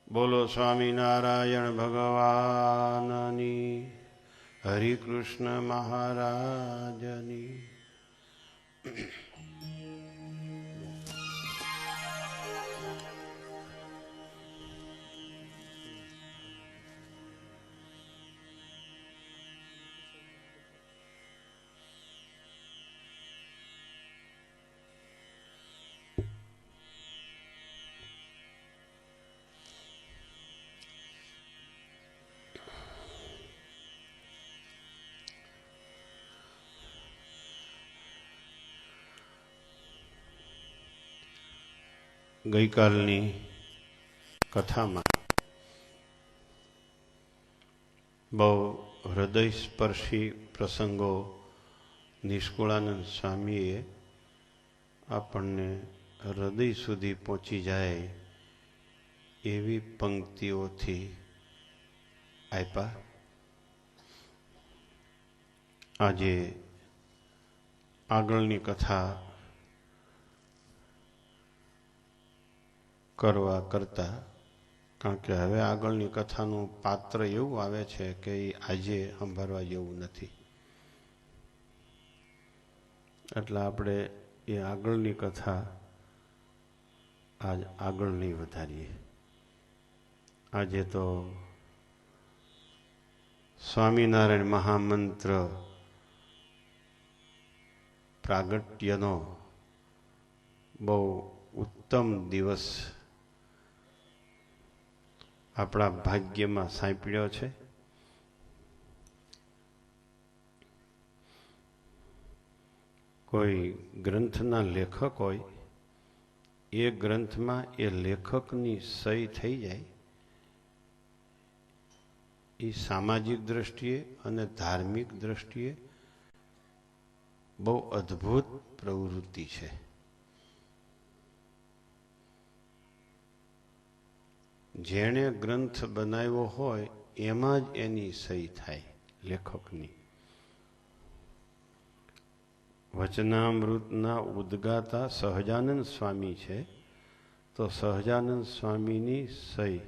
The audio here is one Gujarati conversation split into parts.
બોલો સ્વામિનારાયણ ભગવાનની, હરિ કૃષ્ણ મહારાજની. ગઈકાલની કથામાં બહુ હૃદયસ્પર્શી પ્રસંગો નિષ્કુળાનંદ સ્વામીએ આપણને હૃદય સુધી પહોંચી જાય એવી પંક્તિઓથી આપ્યા. આજે આગળની કથા કરવા કરતાં, કારણ કે હવે આગળની કથાનું પાત્ર એવું આવે છે કે એ આજે સંભાળવા જેવું નથી, એટલે આપણે એ આગળની કથા આજ આગળ નહીં વધારીએ. આજે તો સ્વામિનારાયણ મહામંત્ર પ્રાગટ્યનો બહુ ઉત્તમ દિવસ આપણા ભાગ્યમાં સાંપડ્યો છે. કોઈ ગ્રંથના લેખક હોય, એ ગ્રંથમાં એ લેખકની સહી થઈ જાય, એ સામાજિક દ્રષ્ટિએ અને ધાર્મિક દ્રષ્ટિએ બહુ અદ્ભુત પ્રવૃત્તિ છે. જેણે ગ્રંથ બનાવ્યો હોય એમાં જ એની સહી થાય લેખકની. વચનામૃતના ઉદ્ગાતા સહજાનંદ સ્વામી છે, તો સહજાનંદ સ્વામીની સહી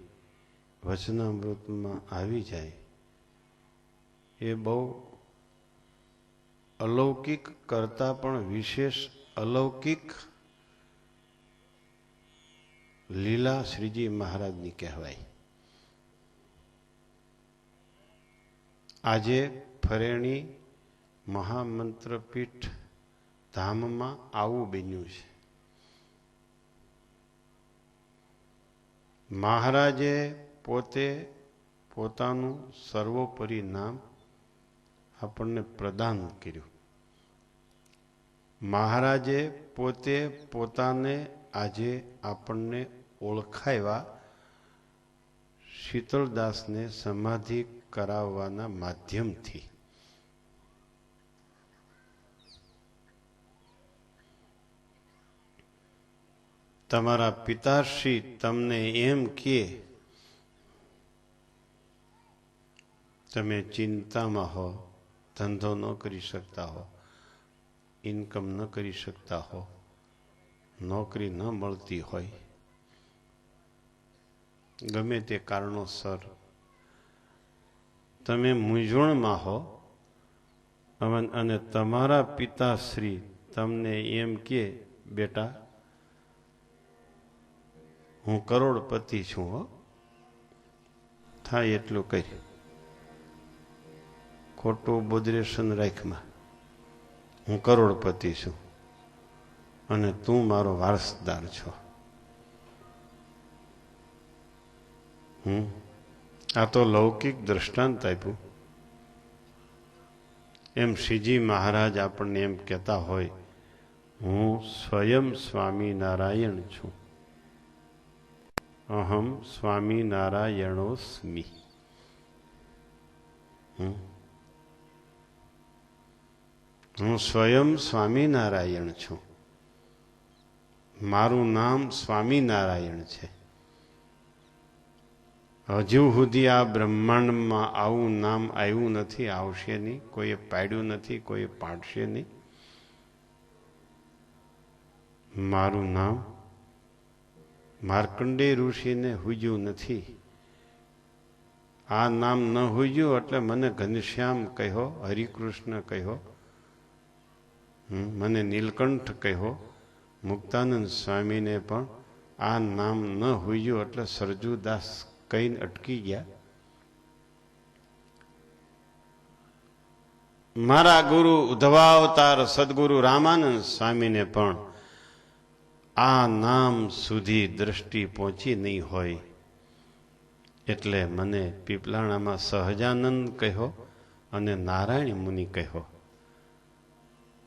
વચનામૃતમાં આવી જાય એ બહુ અલૌકિક કરતાં પણ વિશેષ અલૌકિક લીલા શ્રીજી મહારાજની કહેવાય. આજે ફરેણી મહામંત્રપીઠ ધામમાં આવું બન્યું છે. મહારાજે પોતે પોતાનું સર્વોપરી નામ આપણને પ્રદાન કર્યું. મહારાજે પોતે પોતાને આજે આપણને ઓળખાવ્યા શીતળદાસને સમાધિ કરાવવાના માધ્યમથી. તમારા પિતાશ્રી તમને એમ કે તમે ચિંતામાં હો, ધંધો ન કરી શકતા હો, ઇન્કમ ન કરી શકતા હો, નોકરી ન મળતી હોય, ગમે તે કારણોસર તમે મૂંઝવણમાં હો, અને તમારા પિતાશ્રી તમને એમ કે બેટા હું કરોડપતિ છું, હો, થાય એટલું કરી, ખોટું બોદરેશન રાખમાં, હું કરોડપતિ છું અને તું મારો વારસદાર છો. આ તો લૌકિક દ્રષ્ટાંત આપ્યું. એમ શ્રીજી મહારાજ આપણને એમ કહેતા હોય, હું સ્વયં સ્વામિનારાયણ છું, અહમ સ્વામિનારાયણોસ્મિ. હું સ્વયં સ્વામિનારાયણ છું, મારું નામ સ્વામિનારાયણ છે. હજુ સુધી આ બ્રહ્માંડમાં આવું નામ આવ્યું નથી, આવશે નહીં, કોઈએ પાડ્યું નથી, કોઈએ પાડશે નહીં. મારું નામ માર્કંડેય ઋષિને હુજ્યું નથી. આ નામ ન હુજ્યું એટલે મને ઘનશ્યામ કહ્યો, હરિકૃષ્ણ કહ્યો, મને નીલકંઠ કહ્યો. મુક્તાનંદ સ્વામીને પણ આ નામ ન હુજ્યું એટલે સરજુદાસ કહીને અટકી ગયા. મારા ગુરુ ઉદ્ધવાવતાર સદગુરુ રામાનંદ સ્વામીને પણ આ નામ સુધી દ્રષ્ટિ પહોંચી નહીં હોય એટલે મને પીપલાણામાં સહજાનંદ કહ્યો અને નારાયણ મુનિ કહ્યો.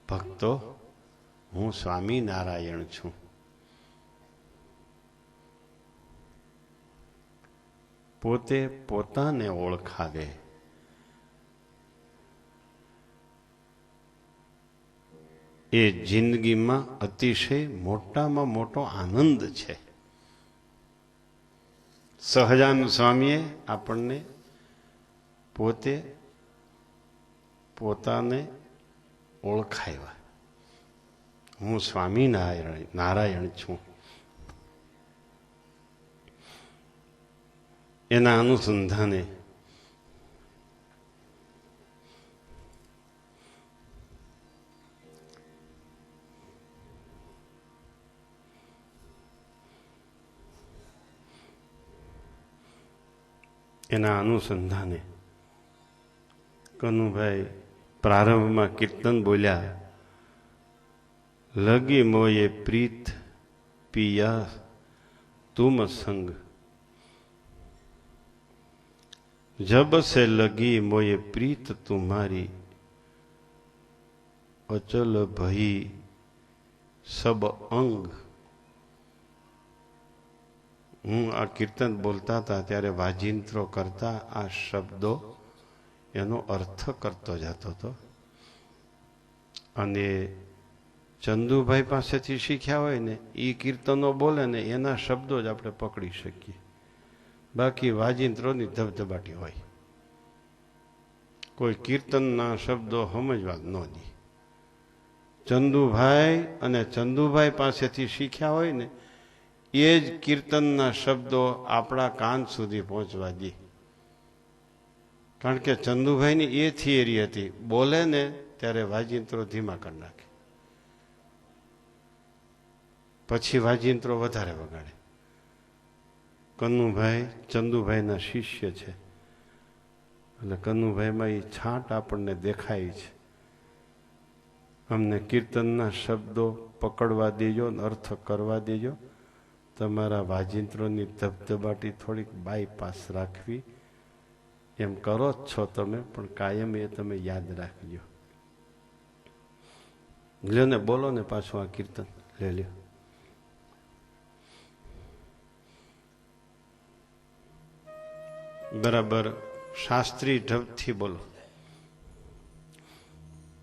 ભક્તો, હું સ્વામિનારાયણ છું. પોતે પોતાને ઓળખાવે. એ જિંદગીમાં અતિશય મોટામાં મોટો આનંદ છે. સહજાનંદ સ્વામીએ આપણને પોતે પોતાને ઓળખાવ્યા. હું સ્વામિનારાયણ છું. એના અનુસંધાને કનુભાઈ પ્રારંભમાં કીર્તન બોલ્યા, લગી મોયે પ્રીત પિયા તુમ સંગ, જબ સે લગી મોયે પ્રીત તુમ્હારી, અચલ ભઈ સબ અંગ. હું આ કીર્તન બોલતા હતા ત્યારે વાજિંત્રો કરતા આ શબ્દો એનો અર્થ કરતો જતો હતો. અને ચંદુભાઈ પાસેથી શીખ્યા હોય ને એ કીર્તનો બોલે ને એના શબ્દો જ આપણે પકડી શકીએ. બાકી વાજિંત્રોની ધબધબાટી હોય, કોઈ કીર્તનના શબ્દો સમજવા ન દે. ચંદુભાઈ પાસેથી શીખ્યા હોય ને એ જ કીર્તનના શબ્દો આપણા કાન સુધી પહોંચવા દે. કારણ કે ચંદુભાઈની એ થિયરી હતી, બોલે ને ત્યારે વાજિંત્રો ધીમા કરી નાખે, પછી વાજિંત્રો વધારે વગાડે. કનુભાઈ ચંદુભાઈના શિષ્ય છે એટલે કનુભાઈમાં એ છાંટ આપણને દેખાય છે. અમને કીર્તનના શબ્દો પકડવા દેજો, અર્થ કરવા દેજો. તમારા વાજિંત્રોની ધબધબાટી થોડીક બાયપાસ રાખવી. એમ કરો જ છો તમે, પણ કાયમ એ તમે યાદ રાખજો. લ્યો ને બોલો ને પાછું આ કીર્તન લે લ્યો. બરાબર શાસ્ત્રી ઢબથી બોલો.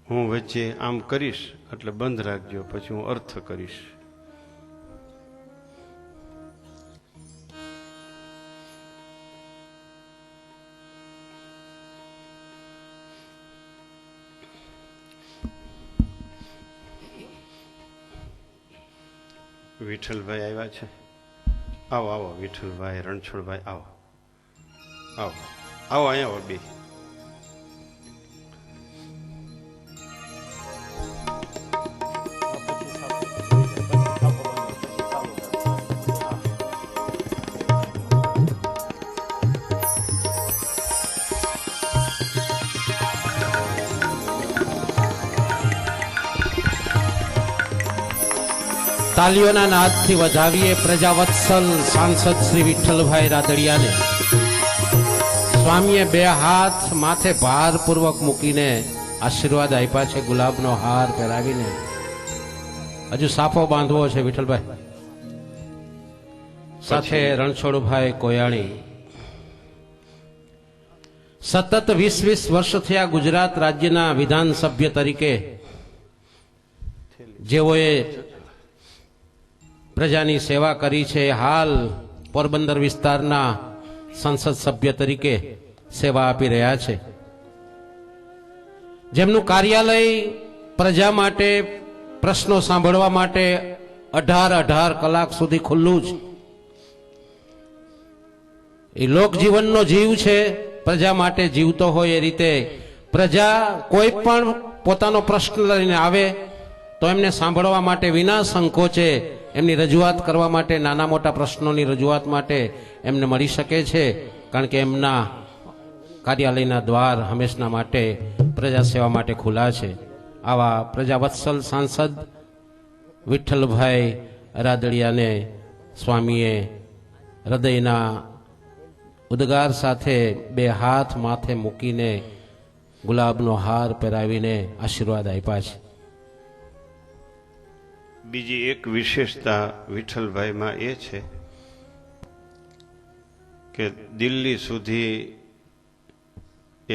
હું વચ્ચે આમ કરીશ એટલે બંધ રાખજો, પછી હું અર્થ કરીશ. વિઠ્ઠલભાઈ આવ્યા છે. આવો આવો વિઠ્ઠલભાઈ, રણછોડભાઈ, આવો આવો આવો અહીંયા આવો બે. તાલીઓના નાદથી વધાવીએ પ્રજાવત્સલ સાંસદ શ્રી વિઠ્ઠલભાઈ રાદડિયાને. સ્વામીએ બે હાથ માથે ભારપૂર્વક મૂકીને આશીર્વાદ આપ્યા છે, ગુલાબનો હાર પહેરાવીને. હજુ સાફો બાંધવો છે વિઠ્ઠલભાઈ. સાથે રણછોડભાઈ કોયાણી. સતત 20 વર્ષ થયા ગુજરાત રાજ્યના વિધાનસભ્ય તરીકે જેઓએ પ્રજાની સેવા કરી છે. હાલ પોરબંદર વિસ્તારના સંસદ સભ્ય તરીકે સેવા આપી રહ્યા છે. જેમનું કાર્યાલય પ્રજા માટે પ્રશ્નો સાંભળવા માટે 18 કલાક સુધી ખુલ્લું છે. એ લોક જીવનનો જીવ છે, પ્રજા માટે જીવતો હોય એ રીતે પ્રજા કોઈ પણ પોતાનો પ્રશ્ન લઈને આવે તો એમને સાંભળવા માટે વિના સંકોચે એમની રજૂઆત કરવા માટે, નાના મોટા પ્રશ્નોની રજૂઆત માટે એમને મળી શકે છે, કારણ કે એમના કાર્યાલયના દ્વાર હંમેશના માટે પ્રજા સેવા માટે ખુલ્લા છે. આવા પ્રજાવત્સલ સાંસદ વિઠ્ઠલભાઈ રાદડિયાને સ્વામીએ હૃદયના ઉદ્ગાર સાથે બે હાથ માથે મૂકીને ગુલાબનો હાર પહેરાવીને આશીર્વાદ આપ્યા છે. બીજી એક વિશેષતા વિઠ્ઠલભાઈમાં એ છે કે દિલ્હી સુધી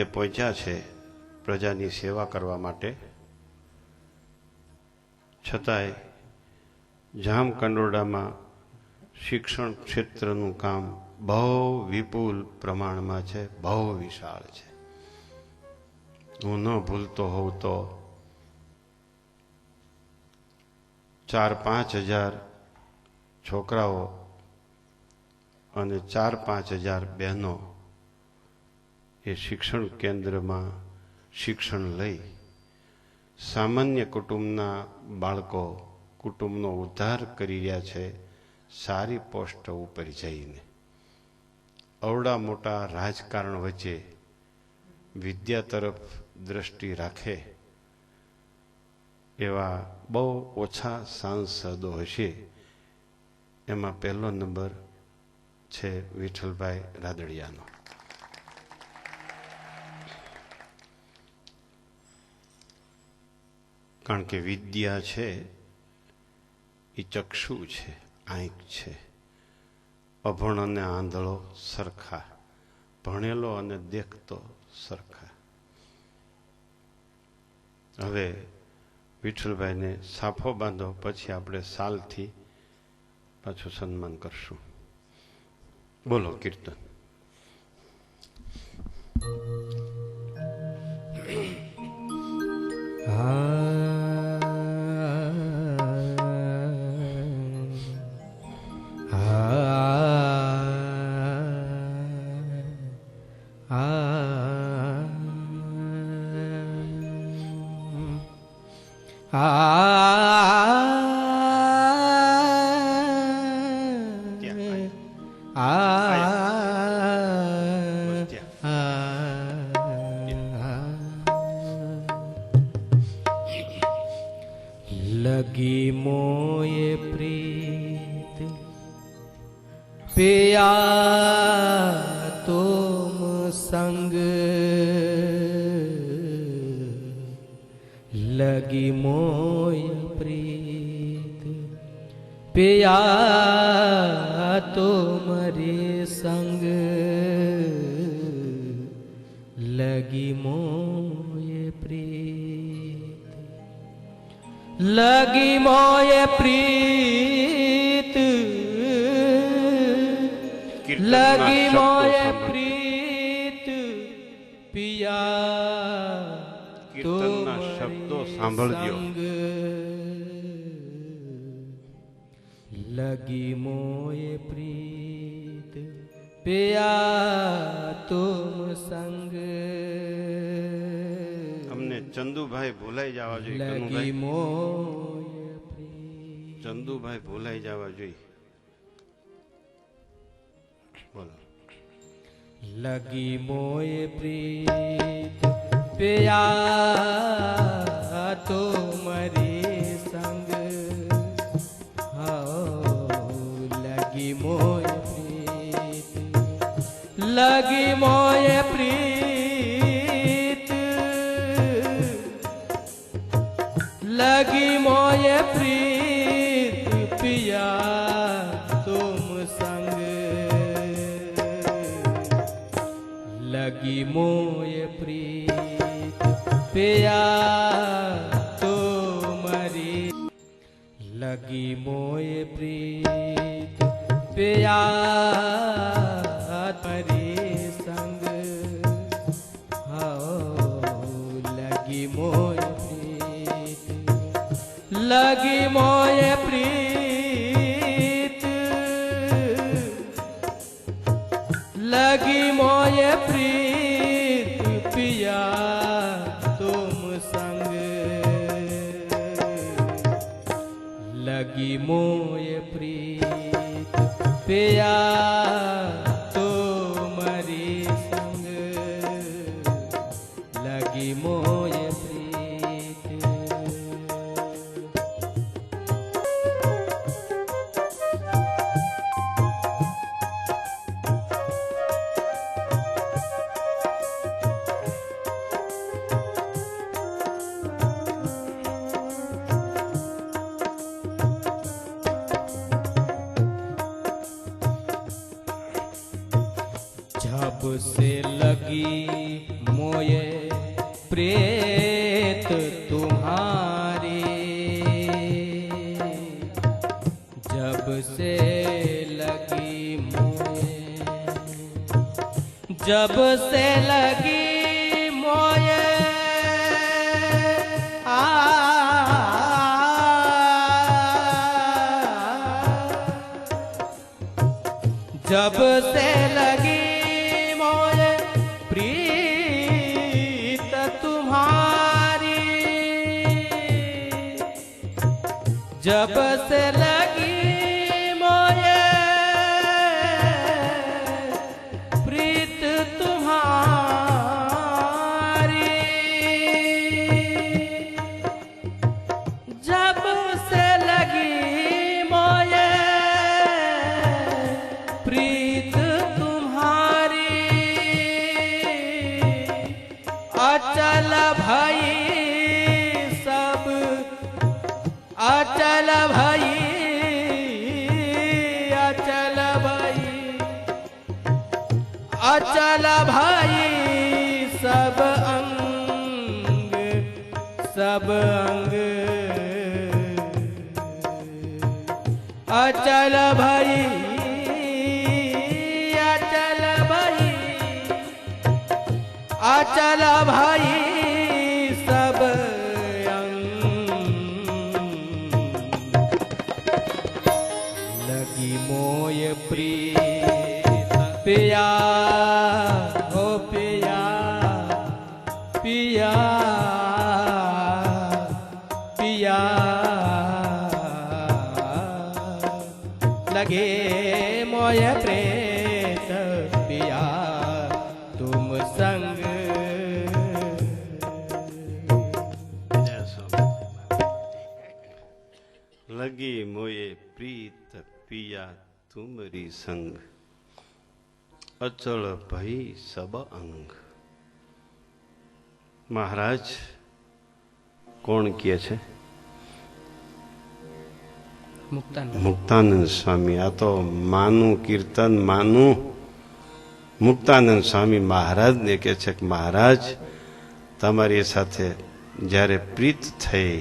એ પહોંચ્યા છે પ્રજાની સેવા કરવા માટે, છતાંય જામકંડોળામાં શિક્ષણ ક્ષેત્રનું કામ બહુ વિપુલ પ્રમાણમાં છે, બહુ વિશાળ છે. હું ન ભૂલતો હોઉં તો 4-5 હજાર છોકરાઓ અને 4-5 હજાર બહેનો એ શિક્ષણ કેન્દ્રમાં શિક્ષણ લઈ સામાન્ય કુટુંબના બાળકો કુટુંબનો ઉદ્ધાર કરી રહ્યા છે, સારી પોસ્ટ ઉપર જઈને. અવડા મોટા રાજકારણ વચ્ચે વિદ્યા તરફ દ્રષ્ટિ રાખે એવા બહુ ઓછા સાંસદો હશે. એમાં પહેલો નંબર છે વિઠ્ઠલભાઈ રાદડિયાનો. કારણ કે વિદ્યા છે એ ચક્ષુ છે, આંખ છે. અભણ અને આંધળો સરખા, ભણેલો અને દેખતો સરખા. હવે વિઠ્ઠલભાઈને સાફો બાંધો, પછી આપણે સાલથી પાછું સન્માન કરશું. બોલો કીર્તન. लगी मोये प्रीत पिया तुम संग, लगी मोय प्रीत पिया तुम्हारे संग, लगी मोय प्रीत, लगी मोय प्रीत, लगी मोय प्रीत पिया કીર્તનના શબ્દો સાંભળજો. लगी मोय प्रीत पिया तुम संग, અમને ચંદુભાઈ ભૂલાઈ જવા જોઈએ. लगी मोय प्रीत, ચંદુભાઈ ભૂલાઈ જવા જોઈએ. બોલો. लगी मोय प्रीत पिया तुम्हारे संग, लगी मोय प्रीत, लगी मोय प्रीत, लगी मोय प्रीत पिया तुम संग, लगी मोय प्रीत पिया तुम्हारी, लगी मोय प्रीत पिया तुम्हारे संग, लगी मोय प्रीत, लगी मोय प्रीत, लगी मोय प्रीत पिया तुम संग, लगी मोय प्रीत पिया तुम्हारी संग, लगी मोय प्रीत। जब से लगी मोये प्रीत तुम्हारी, जब से लगी मोये, जब से लगी मोये जब से लगी प्रीत तुम्हारी, जब से लगी मोये प्रीत तुम्हारी, जब से लगी मोये प्रीत तुम्हारी, अचल भाई सब, अचल भाई, अचल भाई, अचल भाई सब अंग, सब अंग, अचल भाई, अचल भाई, अचल भाई सब अंग, लगी मोय प्रीत पिया हो पिया, पिया पिया, लगे मोय प्रीत पिया तुम संग, लगी मोये प्रीत पिया तुमरी संग, अचल भई सब अंग। महाराज કોણ કહે છે? મુક્તાનંદ સ્વામી. આ તો માનું કીર્તન, માનું મુક્તાનંદ સ્વામી મહારાજને કહે છે કે મહારાજ તમારી સાથે જ્યારે પ્રીત થઈ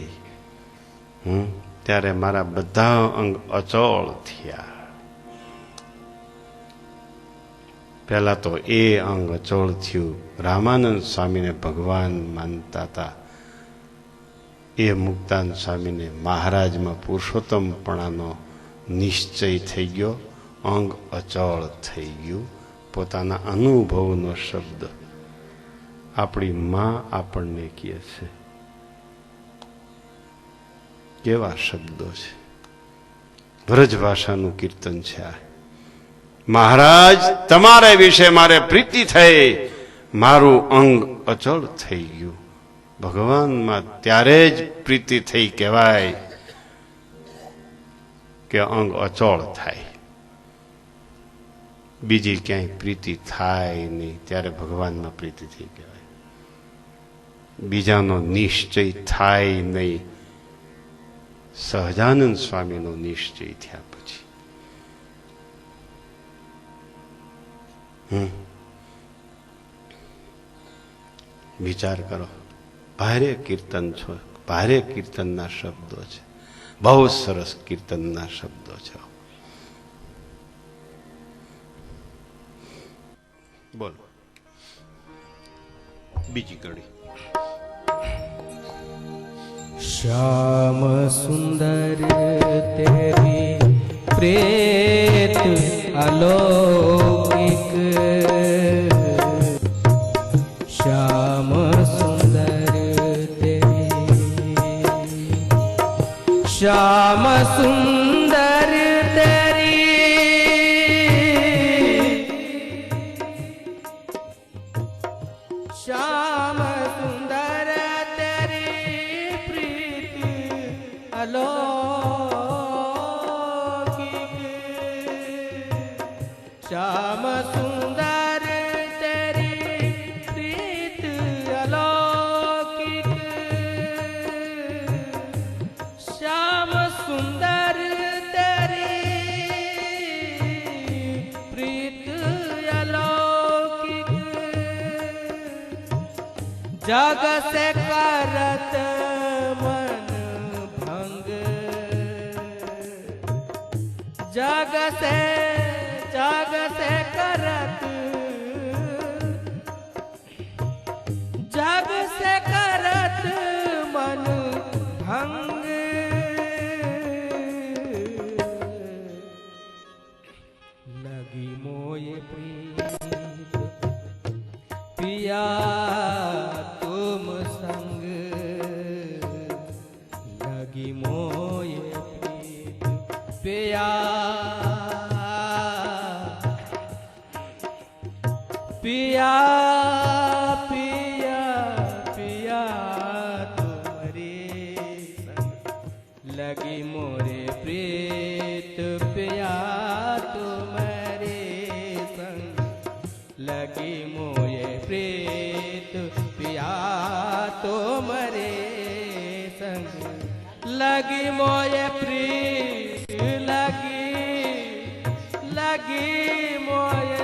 ત્યારે મારા બધા અંગ અચળ થયા. પહેલા તો એ અંગ અચળ થયું. રામાનંદ સ્વામીને ભગવાન માનતા હતા, એ મુક્તાનંદ સ્વામીને મહારાજમાં પુરુષોત્તમપણાનો નિશ્ચય થઈ ગયો, અંગ અચળ થઈ ગયું. પોતાના અનુભવનો શબ્દ આપણી માં આપણને કહે છે. કેવા શબ્દો છે! વ્રજ ભાષાનું કીર્તન છે આ. મહારાજ તમારા વિશે મારે પ્રીતિ થઈ, મારું અંગ અચળ થઈ ગયું. ભગવાનમાં ત્યારે જ પ્રીતિ થઈ કહેવાય કે અંગ અચળ થાય. બીજી ક્યાંય પ્રીતિ થાય નહીં, ત્યારે ભગવાનમાં પ્રીતિ થઈ કહેવાય. બીજાનો નિશ્ચય થાય નહીં, સહજાનંદ સ્વામીનો નિશ્ચય થયા પછી. વિચાર કરો, ભારે કીર્તન છો, ભારે કીર્તનના શબ્દો છે, બહુ સરસ કીર્તનના શબ્દો છે. બોલો બીજી કડી. श्याम सुंदर तेरी प्रेत अलौकिक, श्याम सुंदर तेरी प्रीत अलौकिक, श्याम सुंदर तेरी प्रीत अलौकिक, जग से करत मन भंग, जग से करत, जग से करत मन भंग, लगी मोय प्रीत पिया तुम संग, लगी मोय प्रीत पिया पिया पिया पिया तुम्हारे संग, लगी मोरे प्रीत पिया तुम्हारे संग, लगी मोये प्रीत पिया तुम्हारे संग, लगी मोये प्रीत लगी मोये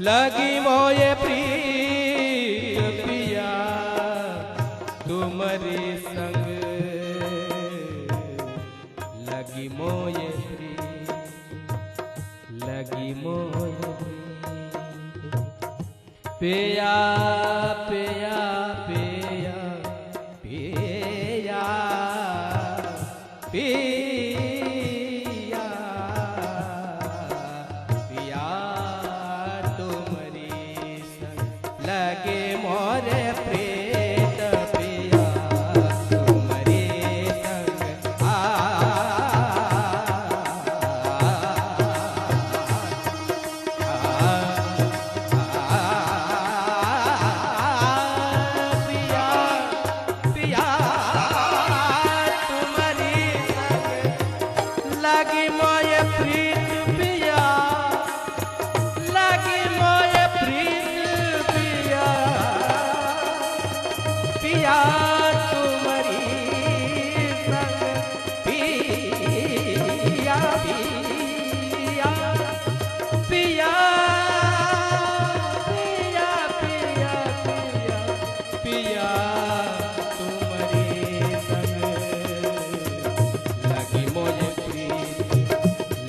लगी मोये प्रीत पिया तुम्हारे संग, लगी मोये प्रीत, लगी मोये पिया पिया पिया पिया पिया पिया तुम्हारी संग, लगे मोरे प्रीत पिया तुम्हारी संग, लगी मोये प्रीत पिया, लगी मोये प्रीत पिया, पिया तुम्हारी संग, पिया पिया पिया पिया पिया पिया पिया तुम्हारी संग, लगी मोये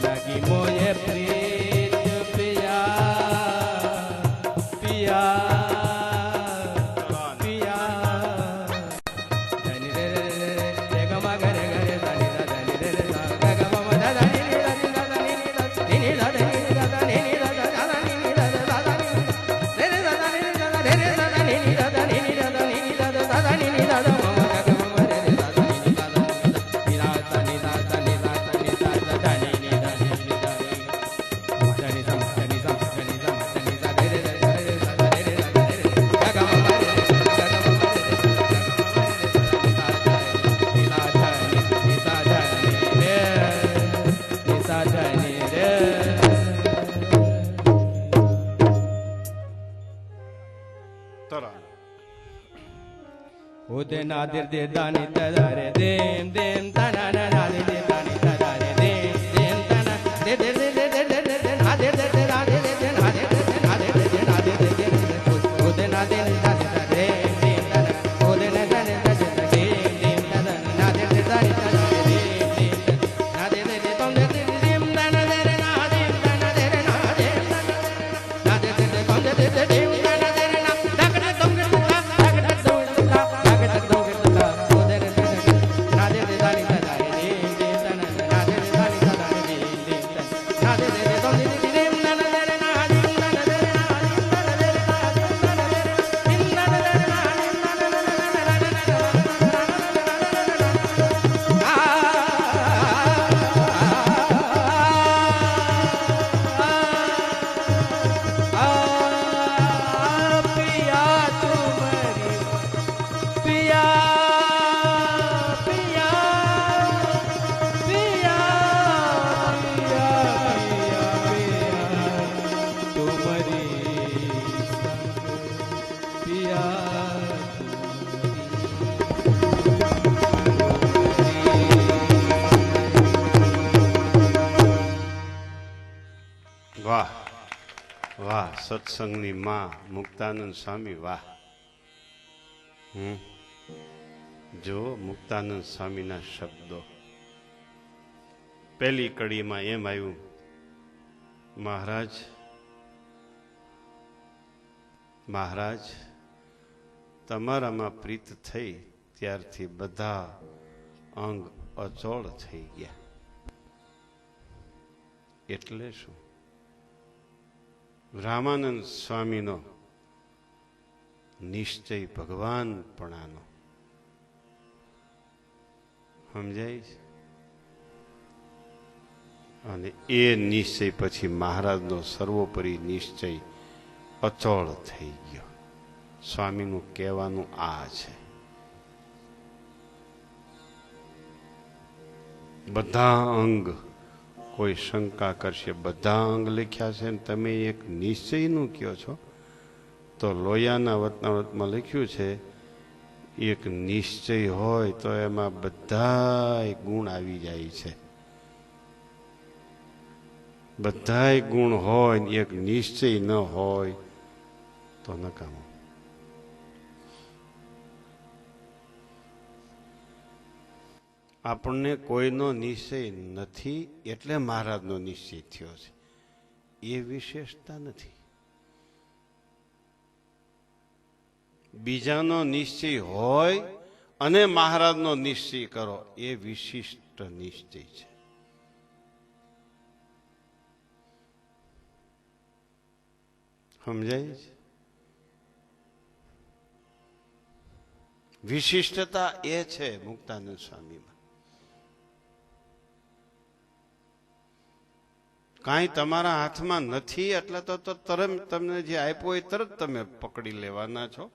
लगी मोये प्रीत पिया पिया पिया, धनी रे रे ग म ग रे ग रे धनी रे धनी रे रे ग ग म म ध धनी रे धनी ध धनी रे धनी रे धनी रे ध धनी रे ध धनी रे ध धनी रे ध धनी रे ध धनी रे ध धनी रे ध धनी रे ध धनी रे ध म म ग ग म रे रे ध धनी रे ध धनी रे धनी रे ध धनी उदे नादिर दे दानी तदारे देम देम तना ना नादिर दे दानी तदारे देम देम तना दे दे दे दे दे दे दे नादिर दे दे नादिर दे दे नादिर दे दे नादिर दे दे नादिर दे दे उदे नादिर दानी तदारे देम तना उदे नादिर दे दे देम देम तना नादिर दे दानी तदारे देम देम नादिर दे दे तुम दे दे देम तना दे रे नादिर तना दे रे नादिर तना नादिर दे दे तुम दे दे देम तना दे रे ना डगड़ तुम के डगड़ तुम के डगड़ तुम के વાહ વાહ, સત્સંગની માં મુક્તાનંદ સ્વામી, વાહ. જો મુક્તાનંદ સ્વામીના શબ્દો પહેલી કડીમાં એમ આવ્યું, મહારાજ મહારાજ તમારામાં પ્રીત થઈ ત્યારથી બધા અંગ અચોળ થઈ ગયા. એટલે શું? રામાનંદ સ્વામીનો નિશ્ચય ભગવાનપણાનો સમજાય છે. અને એ નિશ્ચય પછી મહારાજનો સર્વોપરી નિશ્ચય અચોળ થઈ ગયો. સ્વામીનું કહેવાનું આ છે. બધા અંગ, કોઈ શંકા કરશે બધા અંગ લખ્યા છે ને તમે એક નિશ્ચયનું કહો છો, તો લોયાના વતનાવતમાં લખ્યું છે એક નિશ્ચય હોય તો એમાં બધા ગુણ આવી જાય છે. બધાય ગુણ હોય ને એક નિશ્ચય ન હોય તો નકામું. આપણને કોઈનો નિશ્ચય નથી એટલે મહારાજનો નિશ્ચય થયો છે, એ વિશેષતા નથી. બીજાનો નિશ્ચય હોય અને મહારાજનો નિશ્ચય કરો એ વિશિષ્ટ નિશ્ચય છે. સમજાય છે? વિશિષ્ટતા એ છે મુક્તાનંદ સ્વામીમાં. કાંઈ તમારા હાથમાં નથી એટલે તો તરત તમને જે આપ્યો એ તરત તમે પકડી લેવાના છો.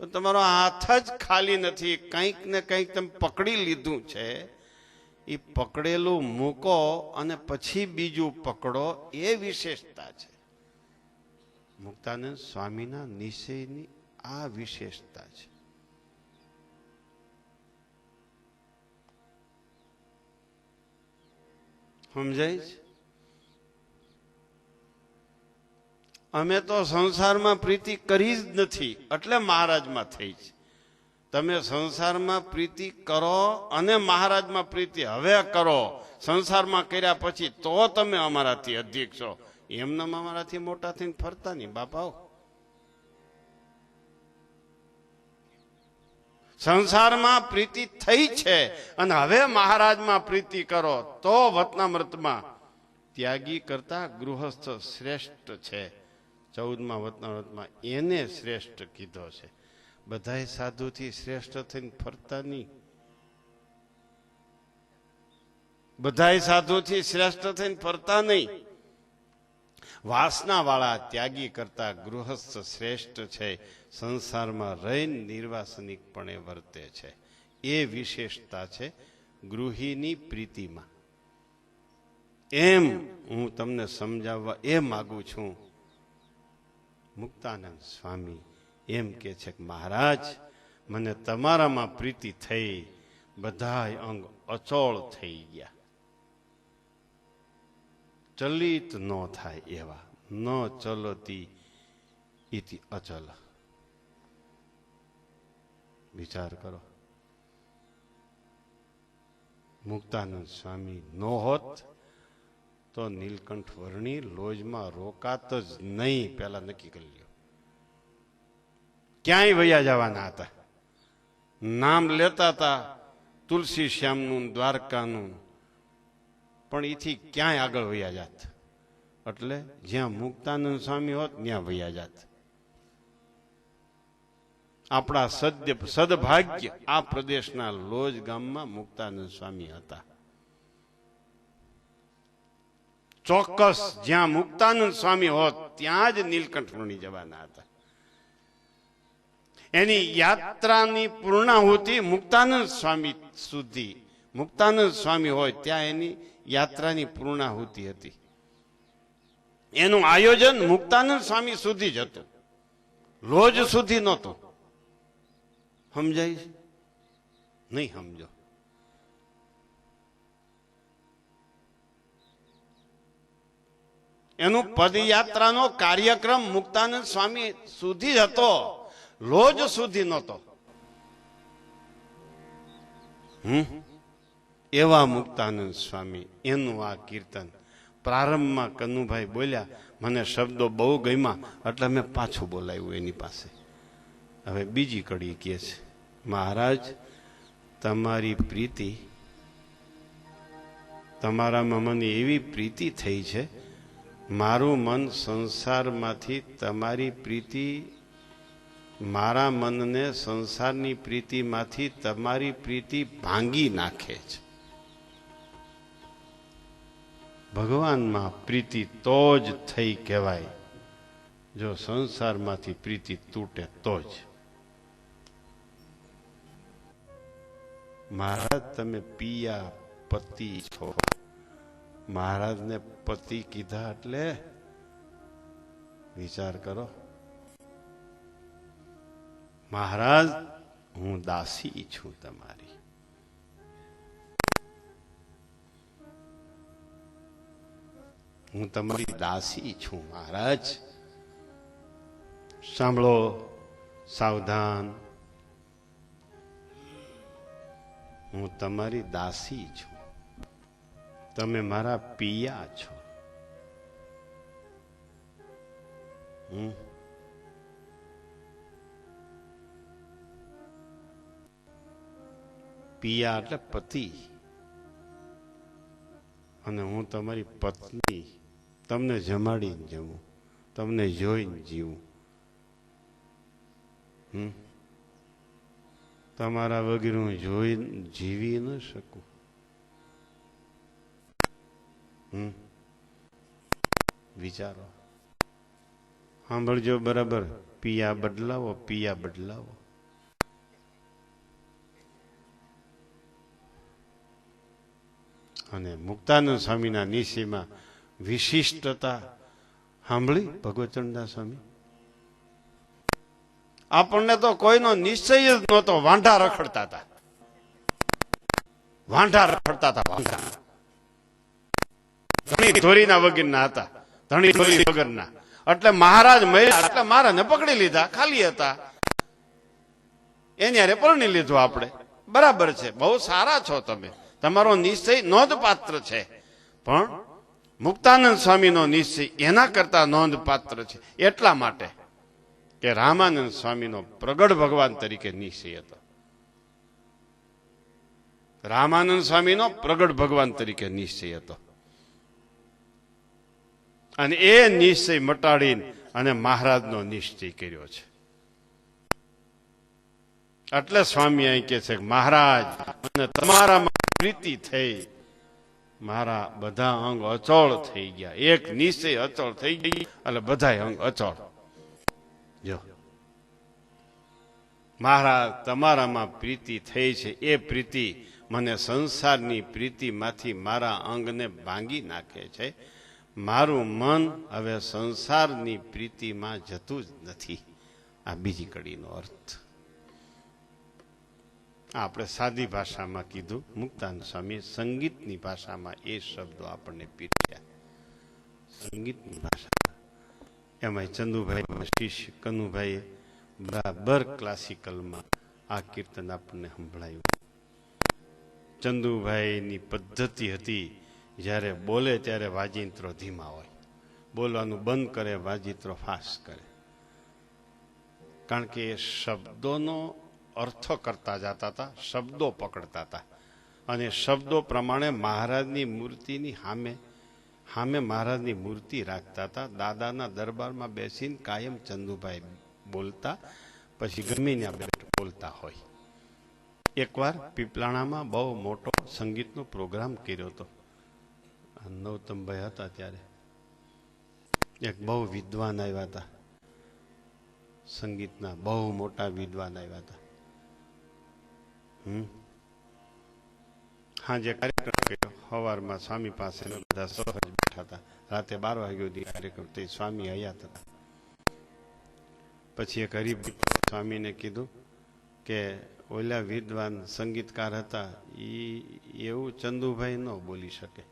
તો તમારો હાથ જ ખાલી નથી, કંઈક ને કંઈક તમે પકડી લીધું છે. એ પકડેલું મૂકો અને પછી બીજું પકડો, એ વિશેષતા છે. મુક્તાનંદ સ્વામીના નિશ્ચયની આ વિશેષતા છે. સમજાય છે? અમે તો સંસારમાં પ્રીતિ કરી જ નથી એટલે મહારાજમાં થઈ છે. તમે સંસારમાં પ્રીતિ કરો અને મહારાજમાં પ્રીતિ હવે કરો, સંસારમાં કર્યા પછી તો તમે અમારાથી અધિક છો. એમને અમારાથી મોટા થઈને ફરતા નહીં બાપાઓ. સંસારમાં પ્રીતિ થઈ છે અને હવે મહારાજમાં પ્રીતિ કરો તો વતનામૃતમાં ત્યાગી કરતા ગૃહસ્થ શ્રેષ્ઠ છે. 14મા વતનામૃતમાં એને શ્રેષ્ઠ કીધો છે. બધાય સાધુથી શ્રેષ્ઠ થઈને ફરતા નહીં. બધાય સાધુથી શ્રેષ્ઠ થઈને ફરતા નહીં. વાસના વાળા ત્યાગી કરતા ગૃહસ્થ શ્રેષ્ઠ છે. સંસારમાં રહીને નિર્વાસનિકપણે વર્તે છે. એ વિશેષતા છે ગૃહીની પ્રીતિમાં. એમ હું તમને સમજાવવા એ માગું છું. મુક્તાનંદ સ્વામી એમ કે છે કે મહારાજ મને તમારામાં પ્રીતિ થઈ, બધાય અંગ અચોળ થઈ ગયા. ચલિત ન થાય એવા, ન ચલતી ઇતિ અચલ. વિચાર કરો, મુક્તાનંદ સ્વામી નો હોત તો નીલકંઠ વર્ણી લોજમાં રોકાત જ નહીં. પેલા નક્કી કરી લ્યો. ક્યાંય વયા જવાના હતા. નામ લેતા હતા તુલસી શ્યામનું, દ્વારકાનું, પણ એથી ક્યાંય આગળ વયા જાત. એટલે જ્યાં મુક્તાનંદ સ્વામી હોત ત્યાં વયા જાત. આપણા સદભાગ્ય આ પ્રદેશના લોજ ગામમાં મુક્તાનંદ સ્વામી હતા. ચોક્કસ જ્યાં મુક્તાનંદ સ્વામી હોત ત્યાં જ નીલકંઠ વર્ણી જવાના હતા. એની યાત્રાની પૂર્ણાહુતિ મુક્તાનંદ સ્વામી સુધી, મુક્તાનંદ સ્વામી હોય ત્યાં એની યાત્રાની પૂર્ણાહુતિ હતી. એનું આયોજન મુક્તાનંદ સ્વામી સુધી જ હતું, લોજ સુધી નહોતું. સમજાય છે? નહીં સમજો. એનું પદયાત્રાનો કાર્યક્રમ મુક્તાનંદ સ્વામી સુધી જ હતો, લોજ સુધી નહોતો. એવા મુક્તાનંદ સ્વામી, એનું આ કીર્તન. પ્રારંભમાં કનુભાઈ બોલ્યા, મને શબ્દો બહુ ગમ્યા, એટલે મેં પાછું બોલાવ્યું એની પાસે. હવે બીજી કડી કહે છે, મહારાજ તમારી પ્રીતિ, તમારામાં મને એવી પ્રીતિ થઈ છે, મારું મન સંસારમાંથી તમારી પ્રીતિ, મારા મનને સંસારની પ્રીતિમાંથી તમારી પ્રીતિ ભાંગી નાખે છે. ભગવાનમાં પ્રીતિ તો જ થઈ કહેવાય, જો સંસારમાંથી પ્રીતિ તૂટે તો જ. મહારાજ તમે પિયા પતિ છો. મહારાજને પતિ કીધા એટલે વિચાર કરો. મહારાજ હું દાસી છું તમારી. હું તમારી દાસી છું મહારાજ. સાંભળો, સાવધાન. હું તમારી દાસી છું, તમે મારા પિયા છો. પિયા એટલે પતિ, અને હું તમારી પત્ની. તમને જમાડીને જમું, તમને જોઈને જીવું. તમારા વગર હું જોઈ જીવી ન શકું. વિચારો, સાંભળજો બરાબર. પિયા બદલાવો, પિયા બદલાવો. અને મુક્તાનંદ સ્વામીના નિશ્ચયમાં વિશિષ્ટતા સાંભળી ભગવતચંદદાસ સ્વામી. આપણને તો કોઈનો નિશ્ચય જ નહોતો, વાંઢા રખડતા હતા. વાંઢા રખડતા હતા, વાંઢા. ધણી ધોરીના વગરના હતા, ધણી ધોરી વગરના. એટલે મહારાજ મળ્યા એટલે મહારાજને પકડી લીધા, ખાલી હતા. એની હારે પરણી લીધું આપણે. બરાબર છે, બહુ સારા છો તમે, તમારો નિશ્ચય નોંધપાત્ર છે. પણ મુક્તાનંદ સ્વામીનો નિશ્ચય એના કરતા નોંધપાત્ર છે. એટલા માટે કે રામાનંદ સ્વામીનો પ્રગટ ભગવાન તરીકે નિશ્ચય હતો. રામાનંદ સ્વામીનો પ્રગટ ભગવાન તરીકે નિશ્ચય હતો. અને એ નિશ્ચય મટાડીને અને મહારાજનો નિશ્ચય કર્યો છે. એટલે સ્વામી અહીં કે છે, મહારાજ અને તમારામાં પ્રીતિ થઈ, મારા બધા અંગ અચળ થઈ ગયા. એક નિશ્ચય અચળ થઈ ગઈ એટલે બધા અંગ અચળ. જો મહારાજ તમારામાં પ્રીતિ થઈ છે, એ પ્રીતિ મને સંસારની પ્રીતિમાંથી મારા અંગને ભાંગી નાખે છે. મારું મન હવે સંસારની પ્રીતિમાં જતું જ નથી. આ બીજી કડીનો અર્થ. આપણે સાદી ભાષામાં કીધું, મુક્તાનંદ સ્વામી સંગીતની ભાષામાં એ શબ્દો આપણને પીર્યા. સંગીતની ભાષા એમાં ચંદુભાઈ શિષ્ય કનુભાઈએ બરાબર ક્લાસિકલમાં આ કીર્તન આપણને સંભળાયું. ચંદુભાઈની પદ્ધતિ હતી, જ્યારે બોલે ત્યારે વાજિંત્રો ધીમા હોય, બોલવાનું બંધ કરે, વાજિંત્રો ફાસ્ટ કરે. કારણ કે એ શબ્દોનો અર્થો કરતા જતા હતા, શબ્દો પકડતા હતા. અને શબ્દો પ્રમાણે મહારાજની મૂર્તિની સામે મહારાજની મૂર્તિ રાખતા હતા. દાદાના દરબારમાં બેસીને કાયમ ચંદુભાઈ બોલતા, પછી ગમે ત્યાં બોલતા હોય. એકવાર પીપલાણામાં બહુ મોટો સંગીતનો પ્રોગ્રામ કર્યો હતો. નવતમભાઈ હતા ત્યારે. એક બહુ વિદ્વાન આવ્યા હતા, સંગીતના બહુ મોટા વિદ્વાન આવ્યા હતા. હાજે કાર્યક્રમ કર્યો. સવારમાં સ્વામી પાસે બધા સહજ બેઠા હતા. રાતે 12 વાગ્યા સુધી કાર્યક્રમ, તે સ્વામી હયાત હતા. પછી એક હરિભક્ત સ્વામીને કીધું કે ઓલા વિદ્વાન સંગીતકાર હતા, એવું ચંદુભાઈ ન બોલી શકે.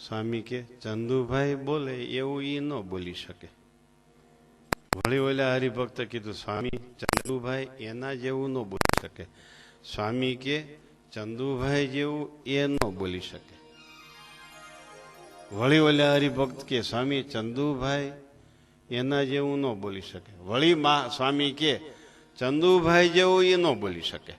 સ્વામી કે ચંદુભાઈ બોલે એવું ઈ ન બોલી શકે. વળી ઓલા હરિભક્ત કીધું સ્વામી ચંદુભાઈ એના જેવું ન બોલી શકે. સ્વામી કે ચંદુભાઈ જેવું એ ન બોલી શકે. વળી ઓલા હરિભક્ત કે સ્વામી ચંદુભાઈ એના જેવું ન બોલી શકે. વળી સ્વામી કે ચંદુભાઈ જેવું એ ન બોલી શકે.